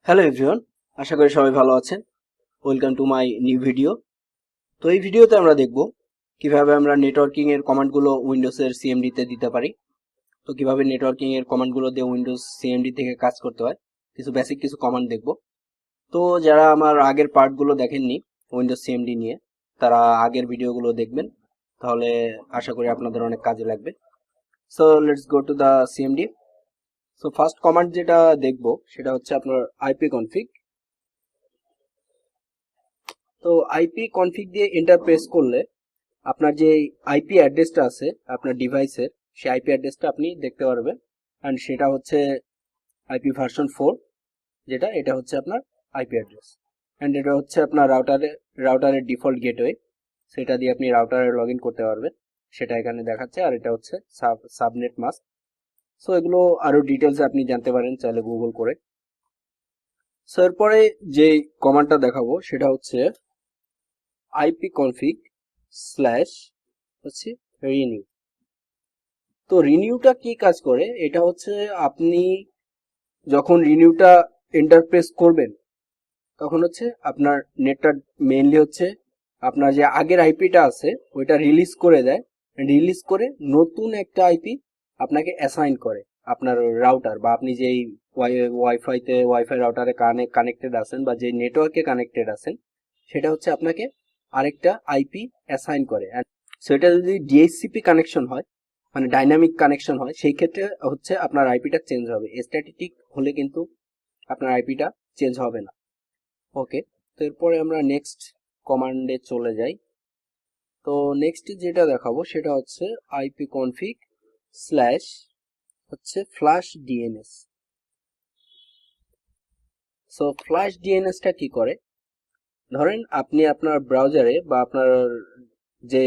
Hello everyone, আশা করি সবাই ভালো আছেন। Welcome to my new video. তো এই ভিডিওতে আমরা দেখব কিভাবে আমরা নেটওয়ার্কিং এর কমান্ডগুলো উইন্ডোজের সিএমডি তে দিতে পারি। তো কিভাবে নেটওয়ার্কিং এর কমান্ডগুলো দিয়ে উইন্ডোজ সিএমডি থেকে কাজ করতে হয়, কিছু বেসিক কিছু কমান্ড দেখব। তো যারা আমার আগের পার্টগুলো দেখেননি উইন্ডোজ সিএমডি নিয়ে, তারা আগের ভিডিওগুলো দেখবেন, তাহলে আশা করি আপনাদের অনেক কাজে লাগবে। So let's go to the CMD. So first command যেটা দেখব সেটা হচ্ছে আপনার আইপি কনফিগ। তো আইপি কনফিগ দিয়ে এন্টার প্রেস করলে আপনার যে আইপি অ্যাড্রেসটা আছে আপনার ডিভাইসের, সেই আইপি অ্যাড্রেসটা আপনি দেখতে পারবেন। অ্যান্ড সেটা হচ্ছে আইপি ভার্সন 4, যেটা এটা হচ্ছে আপনার আইপি অ্যাড্রেস। অ্যান্ড এটা হচ্ছে আপনার রাউটারের ডিফল্ট গেটওয়ে, সেটা দিয়ে আপনি রাউটারে লগ ইন করতে পারবেন, সেটা এখানে দেখাচ্ছে। আর এটা হচ্ছে সাবনেট মাস্ক। সো এগুলো আরো ডিটেলসে আপনি জানতে পারেন চাইলে গুগল করে। সো এরপরে যে কমান্ডটা দেখাবো সেটা হচ্ছে আইপি কনফিগ স্ল্যাশ হচ্ছে রিনিউ। তো রিনিউটা কি কাজ করে, এটা হচ্ছে আপনি যখন রিনিউটা এন্টারপ্রেস করবেন তখন হচ্ছে আপনার নেটটা মেইনলি হচ্ছে আপনার যে আগের আইপিটা আছে ওইটা রিলিজ করে দেয়। রিলিজ করে নতুন একটা আইপি আপনাকে অ্যাসাইন করে আপনার রাউটার, বা আপনি যেই ওয়াইফাই রাউটারে কানেক্টেড আছেন বা যে নেটওয়ার্কে কানেক্টেড আছেন, সেটা হচ্ছে আপনাকে আরেকটা আইপি অ্যাসাইন করে। সেটা যদি ডিএইচসিপি কানেকশন হয়, মানে ডাইনামিক কানেকশন হয়, সেই ক্ষেত্রে হচ্ছে আপনার আইপিটা চেঞ্জ হবে। স্ট্যাটিক হলে কিন্তু আপনার আইপিটা চেঞ্জ হবে না। ওকে, তো এরপরে আমরা নেক্সট কমান্ডে চলে যাই। তো নেক্সট যেটা দেখাবো সেটা হচ্ছে আইপি কনফিগ স্ল্যাশ হচ্ছে ফ্ল্যাশ ডিএনএস। সো ফ্ল্যাশ ডিএনএসটা কি করে, ধরেন আপনি আপনার ব্রাউজারে বা আপনার যে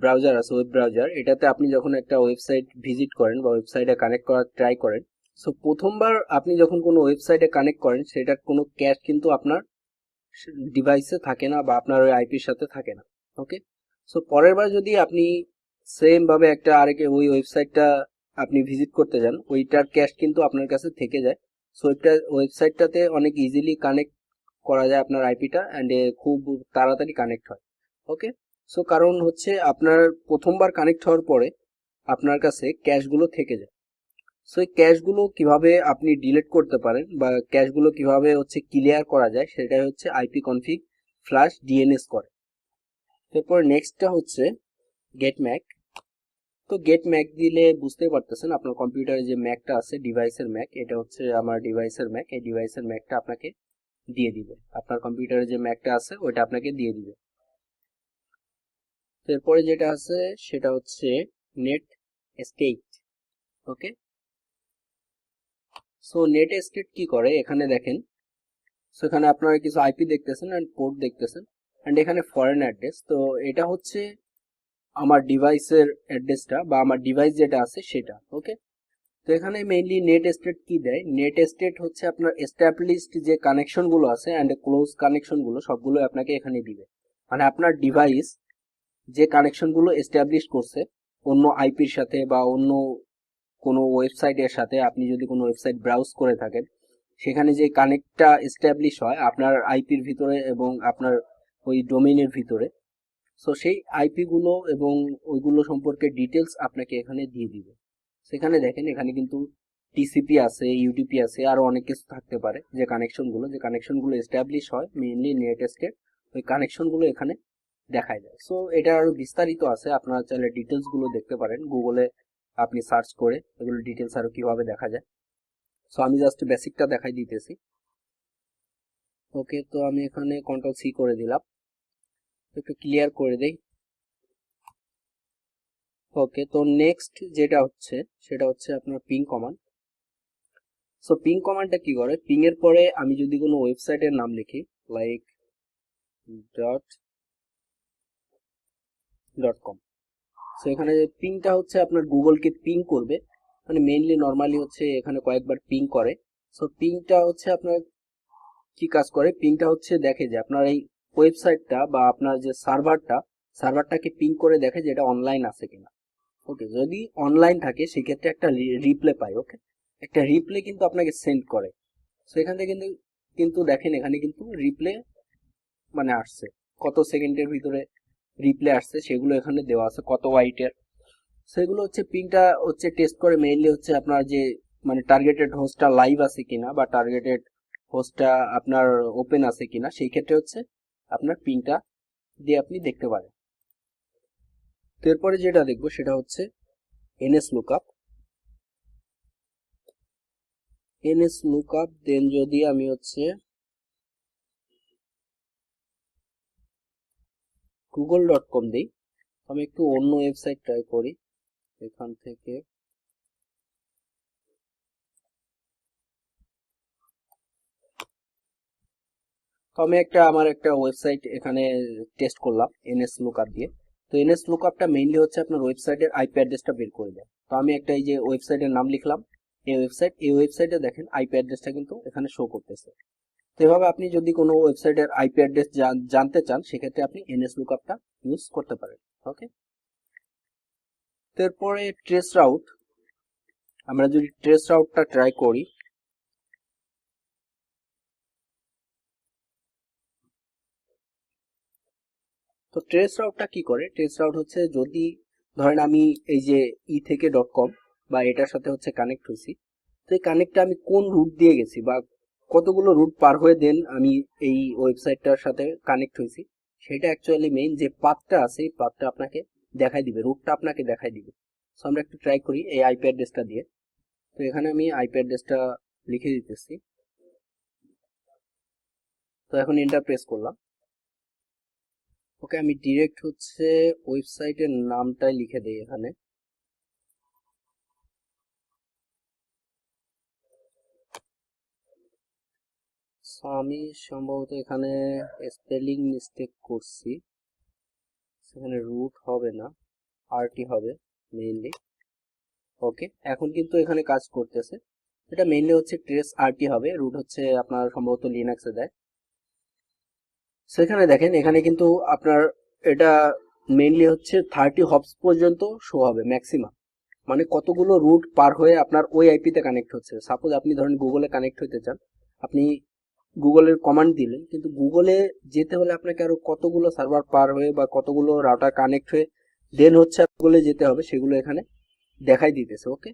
ব্রাউজার আছে ওয়েব ব্রাউজার, এটাতে আপনি যখন একটা ওয়েবসাইট ভিজিট করেন বা ওয়েবসাইটে কানেক্ট করার ট্রাই করেন, সো প্রথমবার আপনি যখন কোনো ওয়েবসাইটে কানেক্ট করেন সেটার কোনো ক্যাশ কিন্তু আপনার ডিভাইসে থাকে না বা আপনার ওই আইপির সাথে থাকে না। ওকে, সো পরের বার যদি আপনি সেম ভাবে একটা আরেক ওই ওয়েবসাইটটা আপনি ভিজিট করতে যান, ওইটার ক্যাশ কিন্তু আপনার কাছে থেকে যায়। সো ওয়েবসাইটটাতে অনেক ইজিলি কানেক্ট করা যায় আপনার আইপিটা, অ্যান্ড খুব তাড়াতাড়ি কানেক্ট হয়। ওকে, সো কারণ হচ্ছে আপনার প্রথমবার কানেক্ট হওয়ার পরে আপনার কাছে ক্যাশগুলো থেকে যায়। সো এই ক্যাশগুলো কিভাবে আপনি ডিলিট করতে পারেন বা ক্যাশগুলো কিভাবে হচ্ছে ক্লিয়ার করা যায়, সেটাই হচ্ছে আইপি কনফিগ ফ্ল্যাশ ডিএনএস করে। এরপর নেক্সটটা হচ্ছে গেট ম্যাক। তো গেট ম্যাক দিলে বুঝতেই পারতেছেন আপনার কম্পিউটারে যে ম্যাকটা আছে, ডিভাইসের ম্যাক, এটা হচ্ছে আমার ডিভাইসের ম্যাক। এই ডিভাইসের ম্যাকটা আপনাকে দিয়ে দিবে, আপনার কম্পিউটারে যে ম্যাকটা আছে ওইটা আপনাকে দিয়ে দিবে। এরপরে যেটা আছে সেটা হচ্ছে নেট স্টেট। ওকে, সো নেট স্টেট কি করে এখানে দেখেন। সো এখানে আপনারা কিছু আইপি দেখতেছেন এন্ড পোর্ট দেখতেছেন, এন্ড এখানে ফরেন অ্যাড্রেস। তো এটা হচ্ছে আমার ডিভাইসের অ্যাড্রেসটা বা আমার ডিভাইস যেটা আছে সেটা। ওকে, তো এখানে মেইনলি নেট স্টেট কি দেয়, নেট স্টেট হচ্ছে আপনার এস্টাবলিশড যে কানেকশন গুলো আছে এন্ড ক্লোজ কানেকশন গুলো সবগুলো আপনাকে এখানে দিবে। মানে আপনার ডিভাইস যে কানেকশন গুলো এস্টাবলিশ করছে অন্য আইপির সাথে বা অন্য কোনো ওয়েবসাইটের সাথে, আপনি যদি কোনো ওয়েবসাইট ব্রাউজ করে থাকেন, সেখানে যে কানেক্টটা এস্টাবলিশ হয় আপনার আইপির ভিতরে এবং আপনার ওই ডোমেইনের ভিতরে, সো সেই আইপি গুলো এবং ওইগুলো সম্পর্কে ডিটেলস আপনাকে এখানে দিয়ে দিবে। সেখানে দেখেন এখানে কিন্তু টিসিপি আছে, ইউডিপি আছে, আরো অনেক কিছু থাকতে পারে। যে কানেকশনগুলো এস্টাবলিশ হয় মেইনলি নেট স্টেট, ওই কানেকশনগুলো এখানে দেখায় যায়। সো এটা আরো বিস্তারিত আছে, আপনারা চাইলে ডিটেলস গুলো দেখতে পারেন গুগলে, আপনি সার্চ করে এগুলো ডিটেলস আরো কিভাবে দেখা যায়। সো আমি জাস্ট বেসিকটা দেখাই দিতেছি। ওকে, তো আমি এখানে কন্ট্রোল সি করে দিলাম, একটু ক্লিয়ার করে দেই। ওকে, তো নেক্সট যেটা হচ্ছে সেটা হচ্ছে আপনার পিং কমান্ড। সো পিং কমান্ডটা কি করে, পিং এর পরে আমি যদি কোনো ওয়েবসাইটের নাম লিখি লাইক .com, সো এখানে পিংটা হচ্ছে আপনার গুগলকে পিং করবে, মানে মেইনলি নর্মালি হচ্ছে এখানে কয়েকবার পিং করে। সো পিংটা হচ্ছে আপনার কি কাজ করে, পিংটা হচ্ছে দেখে যে আপনার এই ওয়েবসাইটটা বা আপনার যে সার্ভারটাকে পিং করে দেখে যে এটা অনলাইন আছে কিনা। ওকে, যদি অনলাইন থাকে সেক্ষেত্রে একটা রিপ্লে পায়। ওকে, একটা রিপ্লে কিন্তু আপনাকে সেন্ড করে। সো এখান থেকে কিন্তু কিন্তু দেখেন এখানে কিন্তু রিপ্লে মানে আসছে, কত সেকেন্ডের ভিতরে রিপ্লে আসছে সেগুলো এখানে দেওয়া আছে, কত ওয়াইটের। সেগুলো হচ্ছে পিংটা হচ্ছে টেস্ট করে মেইনলি হচ্ছে আপনার যে মানে টার্গেটেড হোস্টটা লাইভ আছে কিনা বা টার্গেটেড হোস্টটা আপনার ওপেন আছে কিনা, সেই ক্ষেত্রে হচ্ছে আপনার পিংটা দিয়ে আপনি দেখতে পারেন। তো এরপরে যেটা দেখবো সেটা হচ্ছে এনএস লুকআপ। এনএস লুকআপ দেন যদি আমি হচ্ছে google.com দিই, আমি একটু অন্য ওয়েবসাইট ট্রাই করি এখান থেকে। তো আমি আমার একটা ওয়েবসাইট এখানে টেস্ট করলাম এনএস লুকআপ দিয়ে। তো এনএস লুকআপটা মেইনলি হচ্ছে আপনার ওয়েবসাইটের আইপি অ্যাড্রেসটা বের করে দেয়। তো আমি একটা এই যে ওয়েবসাইটের নাম লিখলাম, এই ওয়েবসাইটে দেখেন আইপি অ্যাড্রেসটা কিন্তু এখানে শো করতেছে। তো এভাবে আপনি যদি কোনো ওয়েবসাইটের আইপি অ্যাড্রেস জানতে চান সেক্ষেত্রে আপনি এনএস লুকআপটা ইউজ করতে পারেন। ওকে, তারপরে ট্রেস রাউট। আমরা যদি ট্রেস রাউটটা ট্রাই করি, তো ট্রেস রাউটটা কি করে, ট্রেস রাউট হচ্ছে যদি ধরেন আমি এই যে থেকে .com বা এটার সাথে হচ্ছে কানেক্ট হয়েছি, তো এই কানেক্টটা আমি কোন রুট দিয়ে গেছি বা কতগুলো রুট পার হয়ে দেন আমি এই ওয়েবসাইটটার সাথে কানেক্ট হয়েছি, সেটা অ্যাকচুয়ালি মেইন যে পাথটা আছে এই পাথটা আপনাকে দেখাই দিবে, রুটটা আপনাকে দেখাই দিবে। সো আমরা একটু ট্রাই করি এই আইপি অ্যাড্রেসটা দিয়ে। তো এখানে আমি আইপি অ্যাড্রেসটা লিখে দিতেছি। তো এখন এন্টার প্রেস করলাম। ওকে, আমি ডিরেক্ট হচ্ছে ওয়েবসাইটের নামটাই লিখে দেই এখানে। আমি সম্ভবত এখানে স্পেলিং মিস্টেক করছি, সেখানে রুট হবে না, আরটি হবে মেইনলি। ওকে, এখন কিন্তু এখানে কাজ করতেছে। এটা মেইনলি হচ্ছে ট্রেস আরটি হবে, রুট হচ্ছে আপনার সম্ভবত লিনাক্সে দেয়। সেখানে দেখেন এখানে কিন্তু আপনার এটা মেইনলি হচ্ছে 30 হপস পর্যন্ত শো হবে ম্যাক্সিমাম, মানে কতগুলো রুট পার হয়ে আপনার ওই আইপিতে কানেক্ট হচ্ছে। সাপোজ আপনি ধরেন গুগলে কানেক্ট হতে চান, আপনি গুগলের কমান্ড দিলেন, কিন্তু গুগলে যেতে হলে আপনাকে আরো কতগুলো সার্ভার পার হয়ে বা কতগুলো রাউটার কানেক্ট হয়ে দেন হচ্ছে গুগলে যেতে হবে, সেগুলো এখানে দেখাই দিতেছে। ওকে,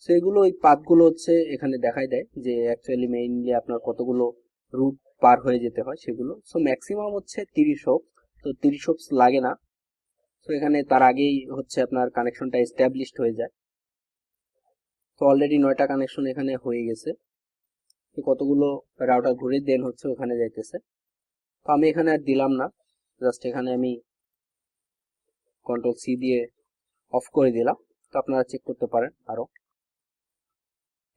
সেগুলো ওই পাথগুলো হচ্ছে এখানে দেখাই দেয় যে অ্যাকচুয়ালি মেইনলি আপনার কতগুলো রুট পার হয়ে যেতে হয় সেগুলো। সো ম্যাক্সিমাম হচ্ছে 30 হোপস, তো 30 হোপস লাগে না। তো এখানে তার আগেই হচ্ছে আপনার কানেকশনটা এস্টাবলিশড হয়ে যায়। তো অলরেডি 9টা কানেকশন এখানে হয়ে গেছে, তো কতগুলো রাউটার ঘুরে দেন হচ্ছে ওখানে যাইতেছে। তো আমি এখানে আর দিলাম না, জাস্ট এখানে আমি কন্ট্রোল সি দিয়ে অফ করে দিলাম। তো আপনারা চেক করতে পারেন আরো।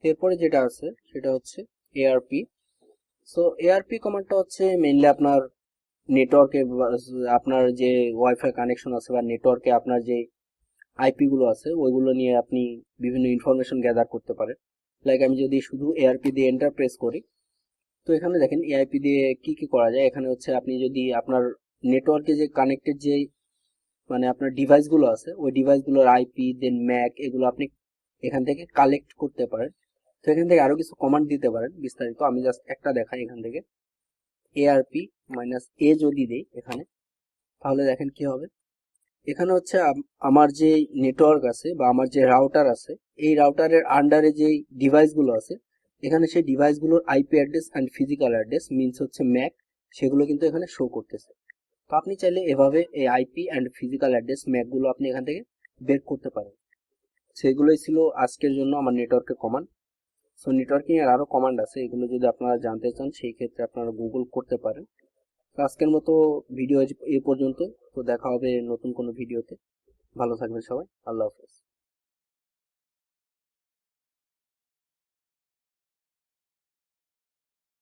এরপরে যেটা আছে সেটা হচ্ছে এআরপি। সো এআরপি কমান্ডটা হচ্ছে মেইনলি আপনার নেটওয়ার্কে, আপনার যে ওয়াইফাই কানেকশন আছে বা নেটওয়ার্কে আপনার যে আইপি গুলো আছে ওইগুলো নিয়ে আপনি বিভিন্ন ইনফরমেশন গ্যাদার করতে পারেন। লাইক আমি যদি শুধু এআরপি দিয়ে এন্টার প্রেস করি, তো এখানে দেখেন এআইপি দিয়ে কি কি করা যায়। এখানে হচ্ছে আপনি যদি আপনার নেটওয়ার্কে যে কানেক্টেড যে মানে আপনার ডিভাইসগুলো আছে ওই ডিভাইসগুলোর আইপি দেন ম্যাক এগুলো আপনি এখান থেকে কালেক্ট করতে পারেন। তো এখান থেকে আরো কিছু কমান্ড দিতে পারেন বিস্তারিত, আমি জাস্ট একটা দেখাই এখান থেকে। এআরপি -a যদি দেই এখানে, তাহলে দেখেন কি হবে। এখানে হচ্ছে আমার যে নেটওয়ার্ক আছে বা আমার যে রাউটার আছে, এই রাউটারের আন্ডারে যে ডিভাইসগুলো আছে এখানে সেই ডিভাইসগুলোর IP address and physical address means হচ্ছে ম্যাক, সেগুলো কিন্তু এখানে শো করতেছে। তো আপনি চাইলে এভাবে এই আইপি অ্যান্ড ফিজিক্যাল অ্যাড্রেস ম্যাকগুলো আপনি এখান থেকে বের করতে পারেন। সেগুলোই ছিল আজকের জন্য আমার নেটওয়ার্কের কমান্ড। সো নেটওয়ার্কিং এর আরো কমান্ড আছে, এগুলো যদি আপনারা জানতে চান সেই ক্ষেত্রে আপনারা গুগল করতে পারেন। তো আজকের মতো ভিডিও এই পর্যন্ত। তো দেখা হবে নতুন কোনো ভিডিওতে। ভালো থাকবেন সবাই, আল্লাহ হাফেজ।